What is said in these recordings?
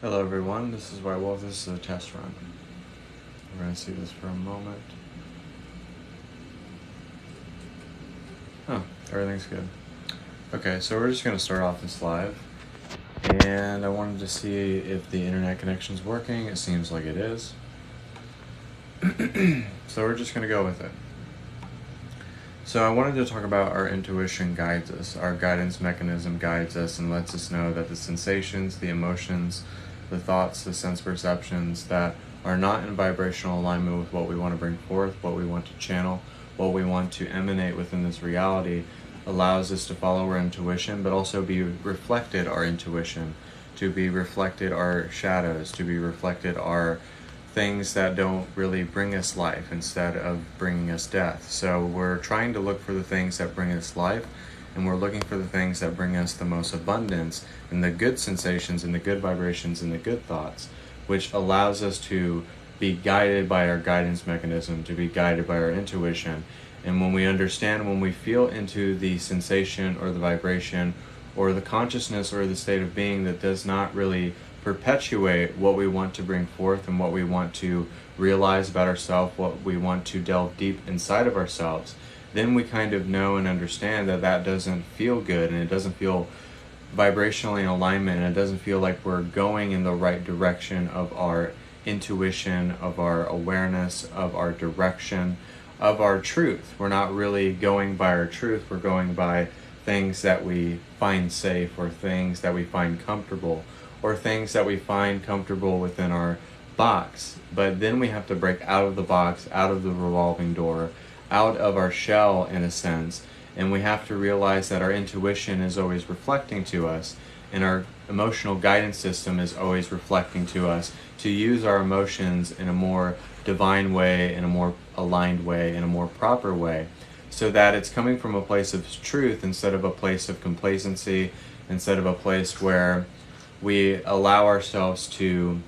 Hello everyone, this is White Wolf. This is a test run. We're going to see this for a moment. Oh, everything's good. Okay, so we're just going to start off this live. And I wanted to see if the internet connection's working. It seems like it is. So we're just going to go with it. So I wanted to talk about our intuition guides us. Our guidance mechanism guides us and lets us know that the sensations, the emotions, the thoughts, the sense perceptions that are not in vibrational alignment with what we want to bring forth, what we want to channel, what we want to emanate within this reality, allows us to follow our intuition, but also be reflected our intuition, to be reflected our shadows, to be reflected our things that don't really bring us life instead of bringing us death. So we're trying to look for the things that bring us life, and we're looking for the things that bring us the most abundance and the good sensations and the good vibrations and the good thoughts, which allows us to be guided by our guidance mechanism, to be guided by our intuition. And when we understand, when we feel into the sensation or the vibration or the consciousness or the state of being that does not really perpetuate what we want to bring forth and what we want to realize about ourselves, what we want to delve deep inside of ourselves, then we kind of know and understand that that doesn't feel good, and it doesn't feel vibrationally in alignment, and it doesn't feel like we're going in the right direction of our intuition, of our awareness, of our direction, of our truth. We're not really going by our truth, we're going by things that we find safe, or things that we find comfortable, or things that we find comfortable within our box. But then we have to break out of the box, out of the revolving door, out of our shell in a sense, and we have to realize that our intuition is always reflecting to us, and our emotional guidance system is always reflecting to us to use our emotions in a more divine way, in a more aligned way, in a more proper way, so that it's coming from a place of truth instead of a place of complacency, instead of a place where we allow ourselves to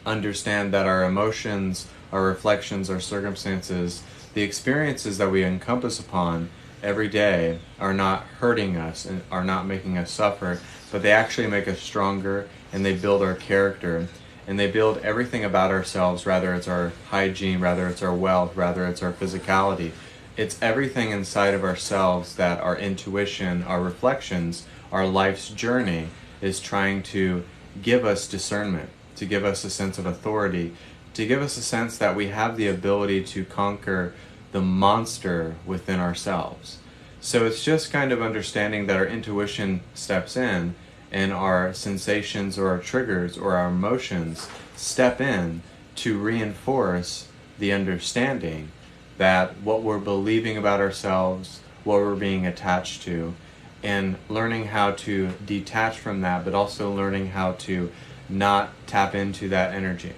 understand that our emotions, our reflections, our circumstances, the experiences that we encompass upon every day are not hurting us and are not making us suffer, but they actually make us stronger, and they build our character, and they build everything about ourselves, rather it's our hygiene, rather it's our wealth, rather it's our physicality. It's everything inside of ourselves that our intuition, our reflections, our life's journey is trying to give us discernment, to give us a sense of authority, to give us a sense that we have the ability to conquer the monster within ourselves. So it's just kind of understanding that our intuition steps in, and our sensations or our triggers or our emotions step in to reinforce the understanding that what we're believing about ourselves, what we're being attached to, and learning how to detach from that, but also learning how to not tap into that energy.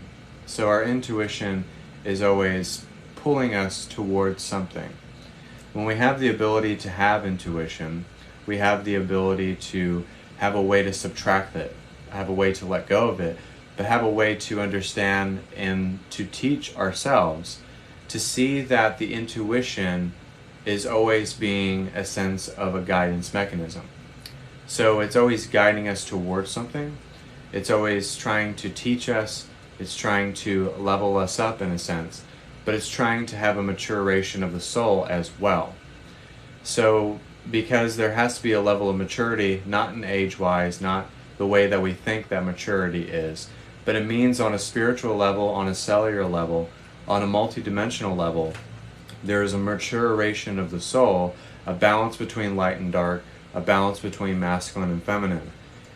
So our intuition is always pulling us towards something. When we have the ability to have intuition, we have the ability to have a way to subtract it, have a way to let go of it, but have a way to understand and to teach ourselves to see that the intuition is always being a sense of a guidance mechanism. So it's always guiding us towards something. It's always trying to teach us. It's trying to level us up in a sense, but it's trying to have a maturation of the soul as well. So because there has to be a level of maturity, not in age-wise, not the way that we think that maturity is, but it means on a spiritual level, on a cellular level, on a multidimensional level, there is a maturation of the soul, a balance between light and dark, a balance between masculine and feminine.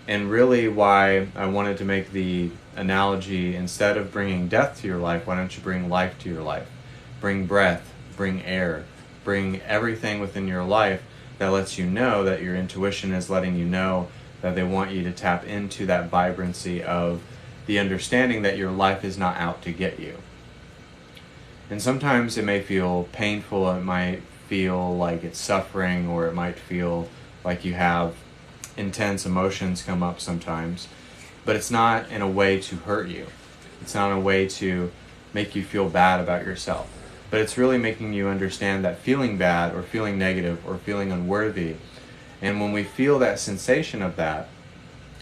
And really why I wanted to make the analogy, instead of bringing death to your life, why don't you bring life to your life? Bring breath, bring air, bring everything within your life that lets you know that your intuition is letting you know that they want you to tap into that vibrancy of the understanding that your life is not out to get you. And sometimes it may feel painful, it might feel like it's suffering, or it might feel like you have intense emotions come up sometimes, but it's not in a way to hurt you. It's not in a way to make you feel bad about yourself, but it's really making you understand that feeling bad or feeling negative or feeling unworthy, and when we feel that sensation of that,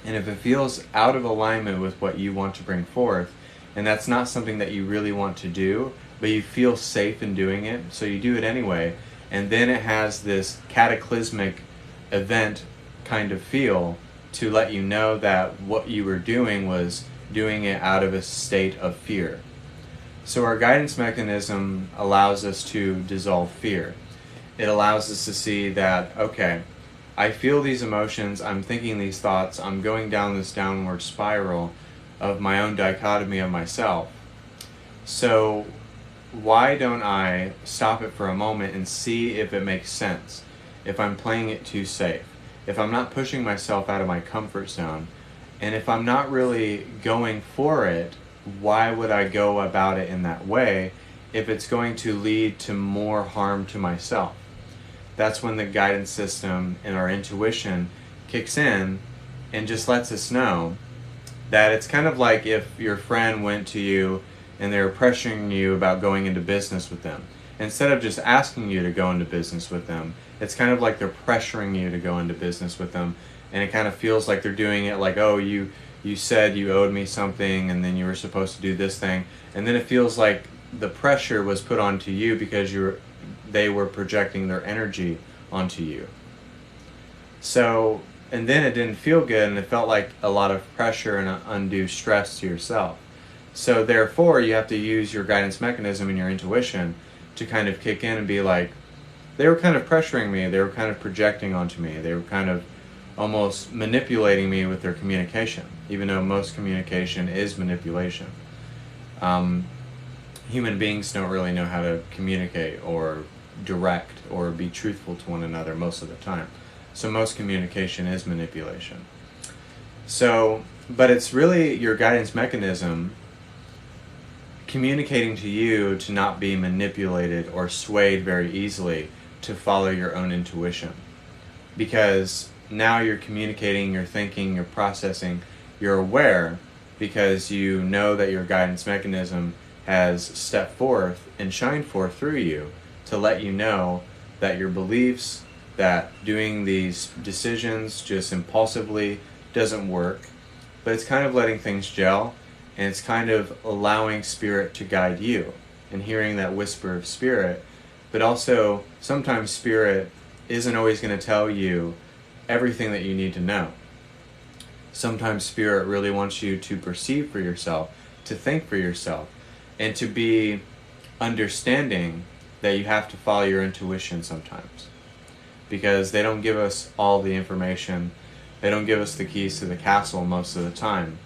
And if it feels out of alignment with what you want to bring forth, and that's not something that you really want to do, but you feel safe in doing it, so you do it anyway, and then it has this cataclysmic event kind of feel to let you know that what you were doing was doing it out of a state of fear. So our guidance mechanism allows us to dissolve fear. It allows us to see that, okay, I feel these emotions, I'm thinking these thoughts, I'm going down this downward spiral of my own dichotomy of myself. So why don't I stop it for a moment and see if it makes sense, if I'm playing it too safe, if I'm not pushing myself out of my comfort zone, and if I'm not really going for it, why would I go about it in that way if it's going to lead to more harm to myself? That's when the guidance system and our intuition kicks in and just lets us know that it's kind of like if your friend went to you and they were pressuring you about going into business with them. Instead of just asking you to go into business with them, it's kind of like they're pressuring you to go into business with them, and it kind of feels like they're doing it like, oh, you said you owed me something and then you were supposed to do this thing, and then it feels like the pressure was put onto you because they were projecting their energy onto you. So, and then it didn't feel good, and it felt like a lot of pressure and undue stress to yourself. So therefore, you have to use your guidance mechanism and your intuition to kind of kick in and be like, they were kind of pressuring me, they were kind of projecting onto me, they were kind of almost manipulating me with their communication, even though most communication is manipulation. Human beings don't really know how to communicate or direct or be truthful to one another most of the time. So most communication is manipulation. So, but it's really your guidance mechanism communicating to you to not be manipulated or swayed very easily to follow your own intuition. Because now you're communicating, you're thinking, you're processing, you're aware because you know that your guidance mechanism has stepped forth and shined forth through you to let you know that your beliefs, that doing these decisions just impulsively doesn't work, but it's kind of letting things gel, and it's kind of allowing spirit to guide you and hearing that whisper of spirit. But also, sometimes spirit isn't always going to tell you everything that you need to know. Sometimes spirit really wants you to perceive for yourself, to think for yourself, and to be understanding that you have to follow your intuition sometimes. Because they don't give us all the information, they don't give us the keys to the castle most of the time.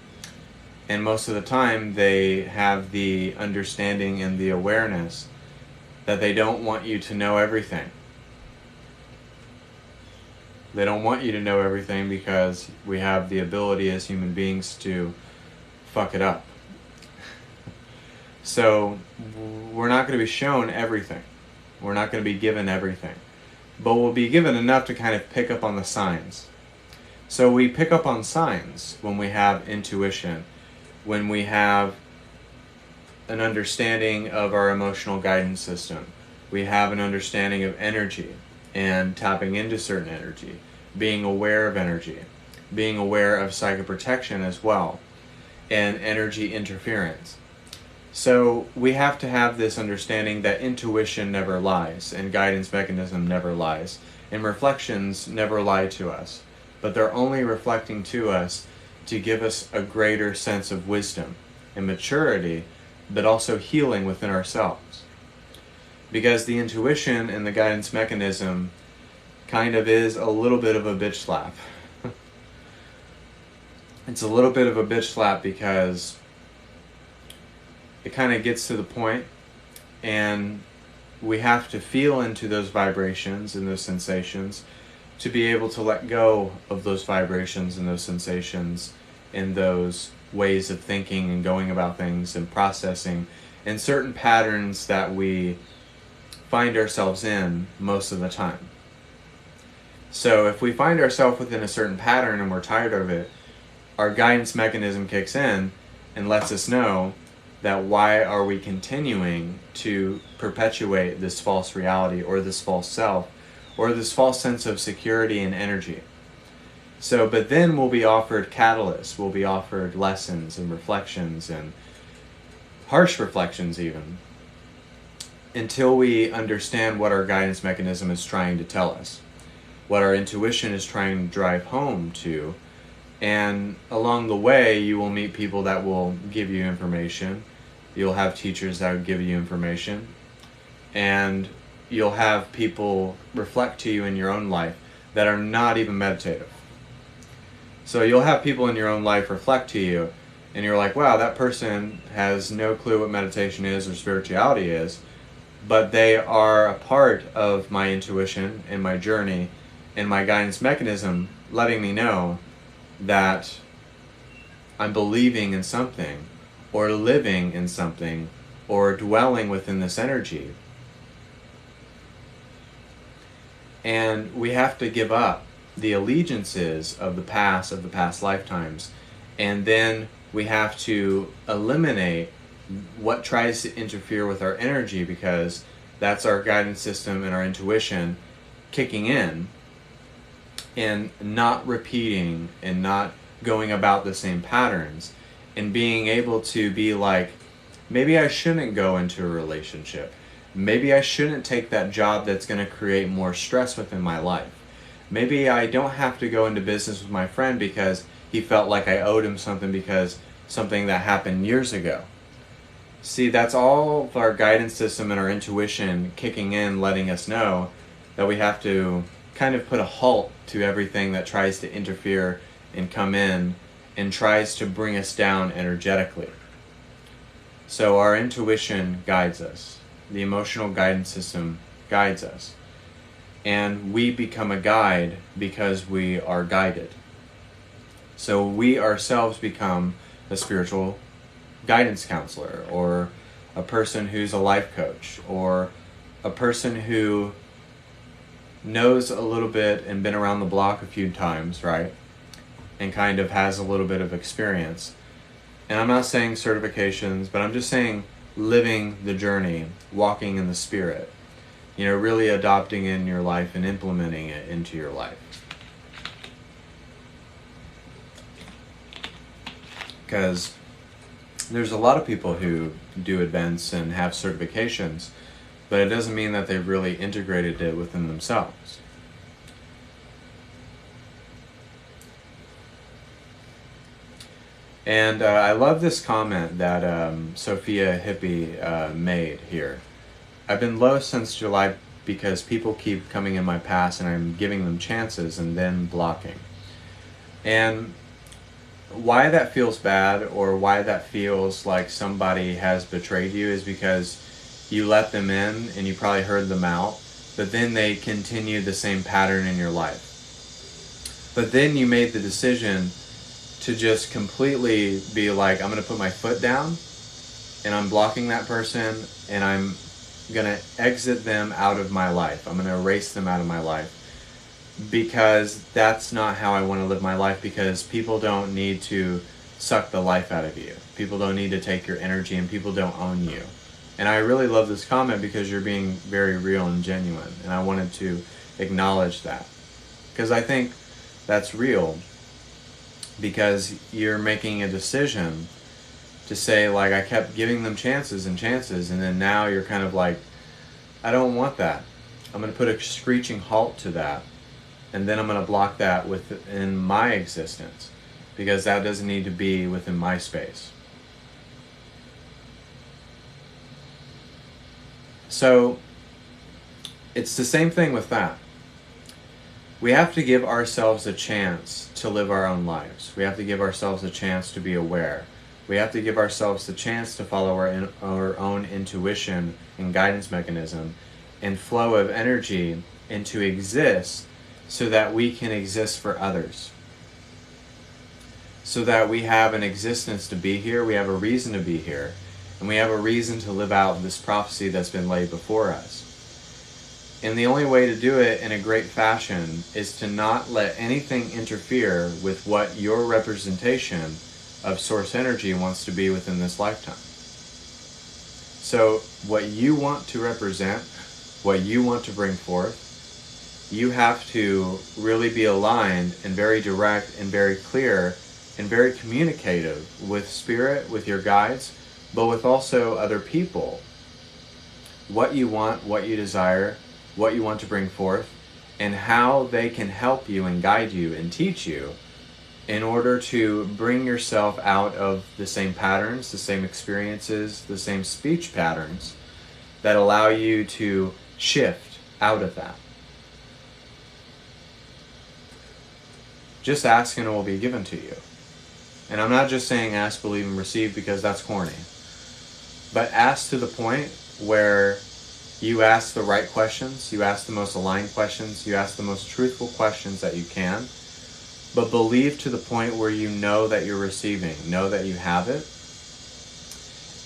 And most of the time they have the understanding and the awareness that they don't want you to know everything. They don't want you to know everything because we have the ability as human beings to fuck it up. So we're not going to be shown everything. We're not going to be given everything. But we'll be given enough to kind of pick up on the signs. So we pick up on signs when we have intuition, when we have an understanding of our emotional guidance system. We have an understanding of energy and tapping into certain energy, being aware of energy, being aware of psychoprotection as well, and energy interference. So we have to have this understanding that intuition never lies, and guidance mechanism never lies, and reflections never lie to us, but they're only reflecting to us to give us a greater sense of wisdom and maturity, but also healing within ourselves. Because the intuition and the guidance mechanism kind of is a little bit of a bitch slap. It's a little bit of a bitch slap because it kind of gets to the point and we have to feel into those vibrations and those sensations to be able to let go of those vibrations and those sensations and those ways of thinking and going about things and processing and certain patterns that we find ourselves in most of the time. So if we find ourselves within a certain pattern and we're tired of it, our guidance mechanism kicks in and lets us know that why are we continuing to perpetuate this false reality or this false self or this false sense of security and energy. So, but then we'll be offered catalysts, we'll be offered lessons and reflections and harsh reflections even, until we understand what our guidance mechanism is trying to tell us, what our intuition is trying to drive home to. And along the way, you will meet people that will give you information. You'll have teachers that will give you information. And you'll have people reflect to you in your own life that are not even meditative. So you'll have people in your own life reflect to you, and you're like, wow, that person has no clue what meditation is or spirituality is, but they are a part of my intuition and my journey and my guidance mechanism, letting me know that I'm believing in something, or living in something, or dwelling within this energy. And we have to give up the allegiances of the past lifetimes, and then we have to eliminate what tries to interfere with our energy, because that's our guidance system and our intuition kicking in, and not repeating and not going about the same patterns, and being able to be like, maybe I shouldn't go into a relationship. Maybe I shouldn't take that job that's going to create more stress within my life. Maybe I don't have to go into business with my friend because he felt like I owed him something because something that happened years ago. See, that's all of our guidance system and our intuition kicking in, letting us know that we have to kind of put a halt to everything that tries to interfere and come in and tries to bring us down energetically. So our intuition guides us. The emotional guidance system guides us. And we become a guide because we are guided. So we ourselves become a spiritual guidance counselor, or a person who's a life coach, or a person who knows a little bit and been around the block a few times, right? And kind of has a little bit of experience. And I'm not saying certifications, but I'm just saying living the journey, walking in the spirit. You know, really adopting it in your life and implementing it into your life. Because there's a lot of people who do events and have certifications, but it doesn't mean that they've really integrated it within themselves. And I love this comment that Sophia Hippie made here. I've been low since July because people keep coming in my past and I'm giving them chances and then blocking. And why that feels bad, or why that feels like somebody has betrayed you, is because you let them in and you probably heard them out, but then they continue the same pattern in your life. But then you made the decision to just completely be like, I'm going to put my foot down and I'm blocking that person and I'm going to exit them out of my life. I'm going to erase them out of my life, because that's not how I want to live my life, because people don't need to suck the life out of you. People don't need to take your energy, and people don't own you. And I really love this comment because you're being very real and genuine, and I wanted to acknowledge that, because I think that's real, because you're making a decision to say, like, I kept giving them chances and chances, and then now you're kind of like, I don't want that. I'm going to put a screeching halt to that, and then I'm going to block that within my existence, because that doesn't need to be within my space. So it's the same thing with that. We have to give ourselves a chance to live our own lives. We have to give ourselves a chance to be aware. We have to give ourselves the chance to follow our own intuition and guidance mechanism and flow of energy, and to exist so that we can exist for others. So that we have an existence to be here, we have a reason to be here, and we have a reason to live out this prophecy that's been laid before us. And the only way to do it in a great fashion is to not let anything interfere with what your representation of source energy wants to be within this lifetime. So what you want to represent, what you want to bring forth, you have to really be aligned and very direct and very clear and very communicative with spirit, with your guides, but with also other people. What you want, what you desire, what you want to bring forth, and how they can help you and guide you and teach you in order to bring yourself out of the same patterns, the same experiences, the same speech patterns that allow you to shift out of that. Just ask and it will be given to you. And I'm not just saying ask, believe, and receive because that's corny. But ask to the point where you ask the right questions, you ask the most aligned questions, you ask the most truthful questions that you can, but believe to the point where you know that you're receiving, know that you have it,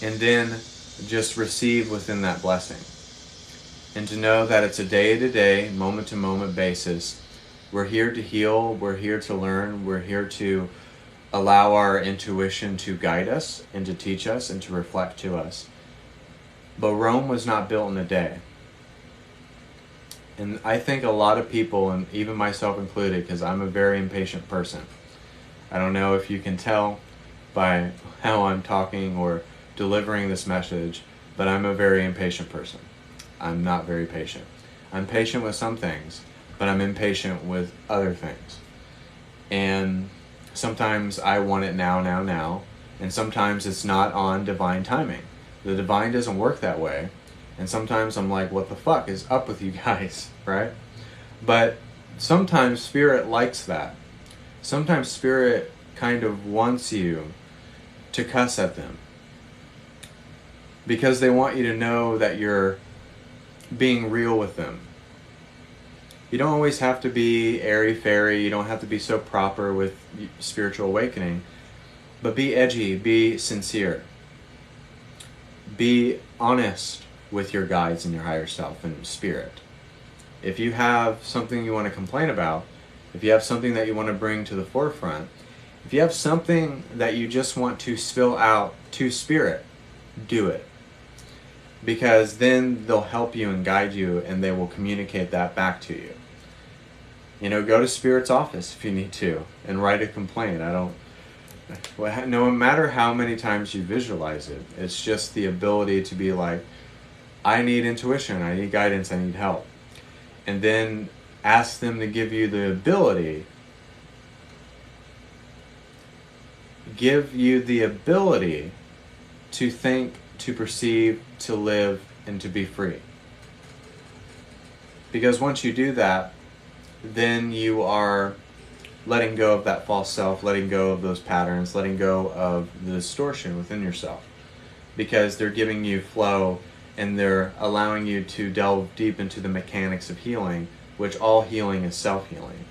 and then just receive within that blessing. And to know that it's a day-to-day, moment-to-moment basis. We're here to heal, we're here to learn, we're here to allow our intuition to guide us and to teach us and to reflect to us. But Rome was not built in a day. And I think a lot of people, and even myself included, because I'm a very impatient person. I don't know if you can tell by how I'm talking or delivering this message, but I'm a very impatient person. I'm not very patient. I'm patient with some things, but I'm impatient with other things. And sometimes I want it now, and sometimes it's not on divine timing. The divine doesn't work that way. And sometimes I'm like, what the fuck is up with you guys, right? But sometimes Spirit likes that. Sometimes Spirit kind of wants you to cuss at them. Because they want you to know that you're being real with them. You don't always have to be airy-fairy. You don't have to be so proper with spiritual awakening. But be edgy. Be sincere. Be honest with your guides and your higher self and spirit. If you have something you want to complain about, if you have something that you want to bring to the forefront, if you have something that you just want to spill out to spirit, do it. Because then they'll help you and guide you, and they will communicate that back to you. You know, go to Spirit's office if you need to and write a complaint. No matter how many times you visualize it, it's just the ability to be like, I need intuition, I need guidance, I need help. And then ask them to give you the ability to think, to perceive, to live, and to be free. Because once you do that, then you are letting go of that false self, letting go of those patterns, letting go of the distortion within yourself. Because they're giving you flow and they're allowing you to delve deep into the mechanics of healing, which all healing is self-healing.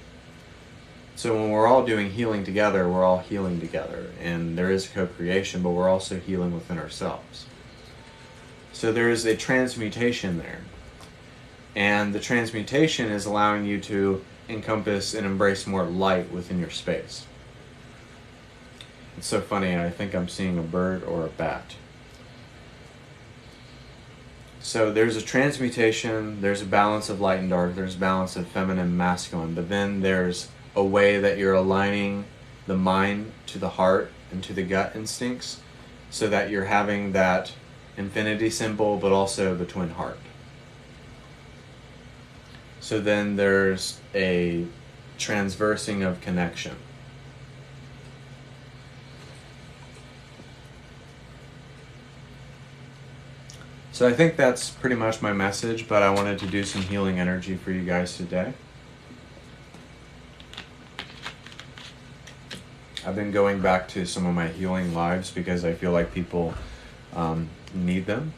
So when we're all doing healing together, we're all healing together. And there is co-creation, but we're also healing within ourselves. So there is a transmutation there. And the transmutation is allowing you to encompass and embrace more light within your space. It's so funny, I think I'm seeing a bird or a bat. So there's a transmutation, there's a balance of light and dark, there's a balance of feminine and masculine, but then there's a way that you're aligning the mind to the heart and to the gut instincts so that you're having that infinity symbol, but also the twin heart. So then there's a transversing of connection. So I think that's pretty much my message, but I wanted to do some healing energy for you guys today. I've been going back to some of my healing lives because I feel like people need them.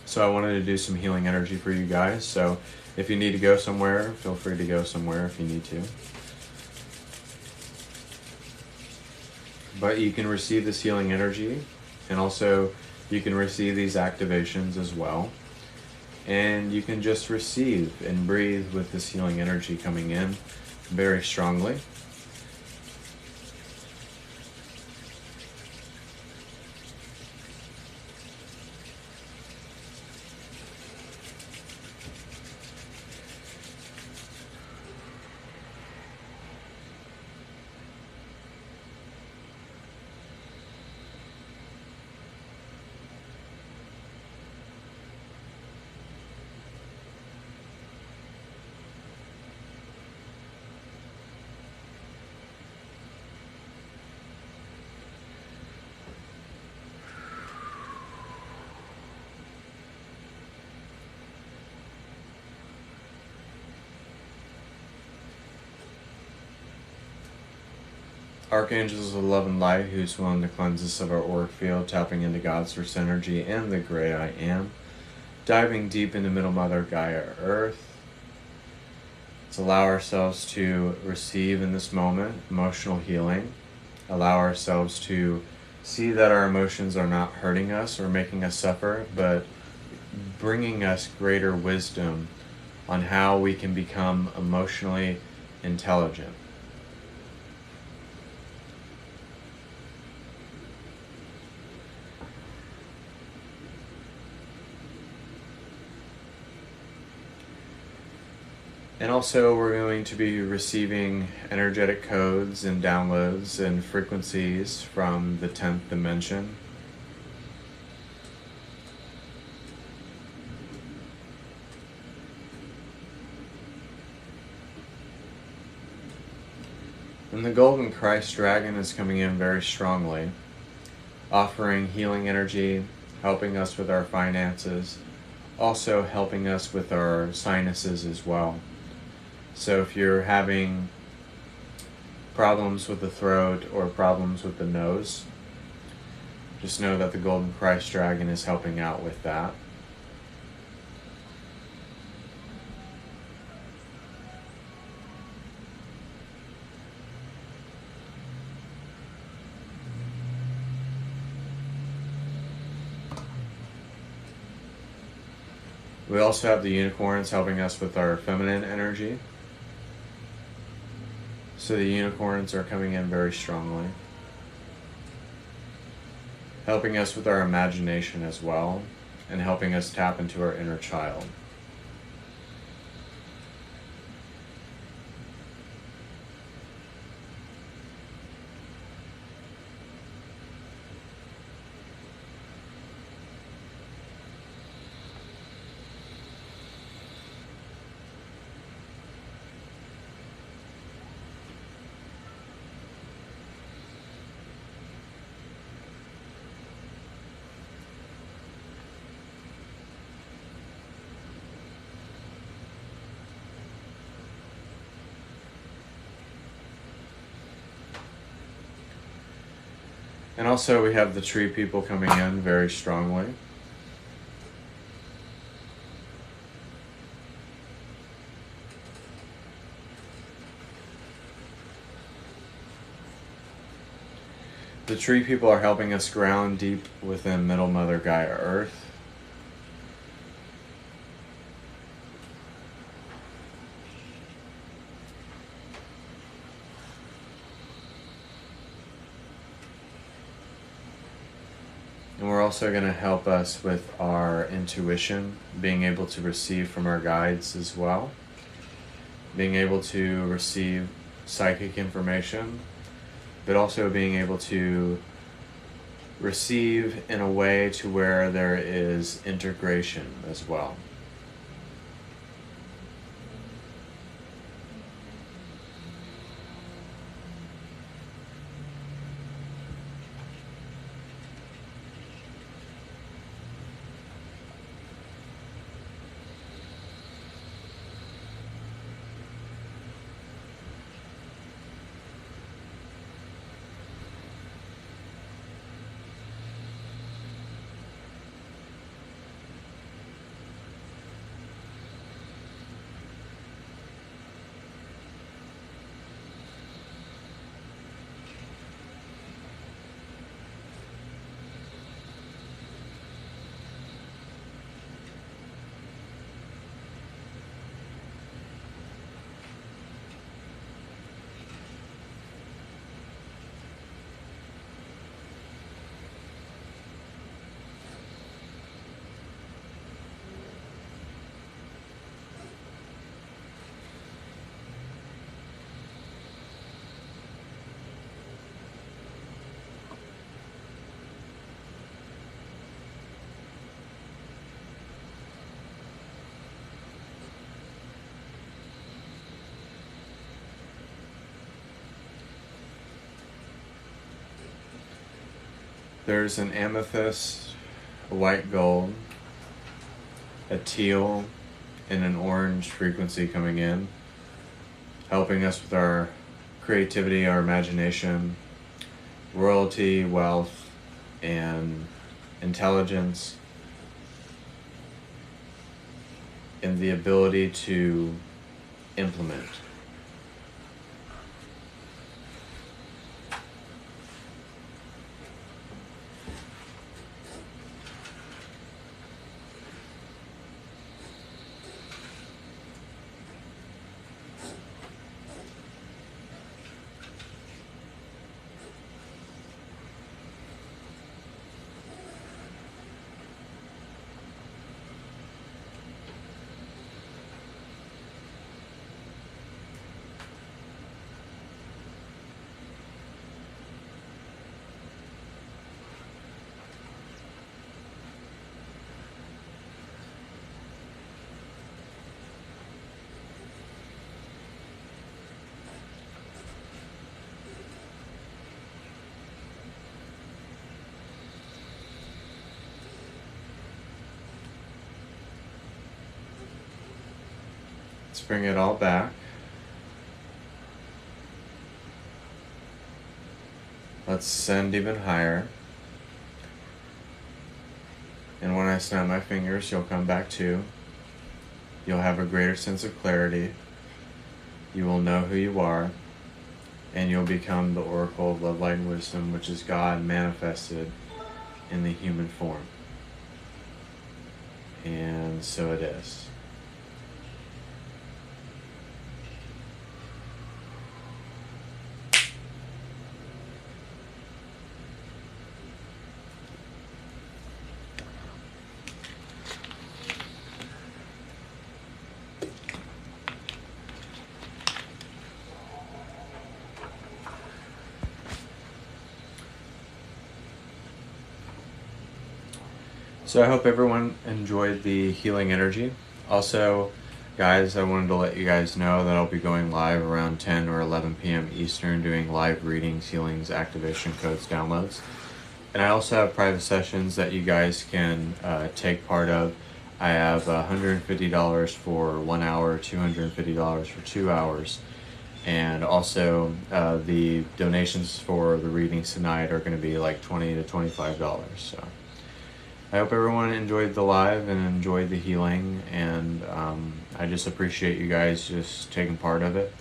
So I wanted to do some healing energy for you guys. So if you need to go somewhere, feel free to go somewhere if you need to. But you can receive this healing energy, and also you can receive these activations as well. And you can just receive and breathe with this healing energy coming in very strongly. Archangels of love and light, who's willing to cleanse us of our auric field, tapping into God's source energy and the great I am. Diving deep into Middle Mother Gaia Earth. Let's allow ourselves to receive in this moment emotional healing. Allow ourselves to see that our emotions are not hurting us or making us suffer, but bringing us greater wisdom on how we can become emotionally intelligent. And also we're going to be receiving energetic codes and downloads and frequencies from the 10th dimension. And the Golden Christ Dragon is coming in very strongly, offering healing energy, helping us with our finances, also helping us with our sinuses as well. So if you're having problems with the throat or problems with the nose, just know that the Golden Christ Dragon is helping out with that. We also have the unicorns helping us with our feminine energy. So the unicorns are coming in very strongly, helping us with our imagination as well, and helping us tap into our inner child. And also we have the tree people coming in very strongly. The tree people are helping us ground deep within Middle Mother Gaia Earth. And we're also going to help us with our intuition, being able to receive from our guides as well, being able to receive psychic information, but also being able to receive in a way to where there is integration as well. There's an amethyst, a white gold, a teal, and an orange frequency coming in, helping us with our creativity, our imagination, royalty, wealth, and intelligence, and the ability to implement. Let's bring it all back. Let's send even higher. And when I snap my fingers, you'll come back too. You'll have a greater sense of clarity. You will know who you are. And you'll become the oracle of love, light, and wisdom, which is God manifested in the human form. And so it is. So I hope everyone enjoyed the healing energy. Also, guys, I wanted to let you guys know that I'll be going live around 10 or 11 p.m. Eastern doing live readings, healings, activation codes, downloads. And I also have private sessions that you guys can take part of. I have $150 for 1 hour, $250 for 2 hours. And also the donations for the readings tonight are going to be like $20 to $25. So I hope everyone enjoyed the live and enjoyed the healing, and I just appreciate you guys just taking part of it,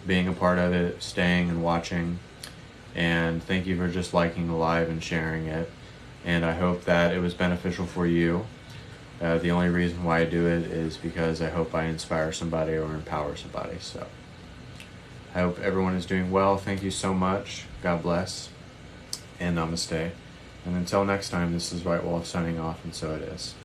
being a part of it, staying and watching, and thank you for just liking the live and sharing it, and I hope that it was beneficial for you. The only reason why I do it is because I hope I inspire somebody or empower somebody. So I hope everyone is doing well. Thank you so much. God bless, and namaste. And until next time, this is White Wolf signing off, and so it is.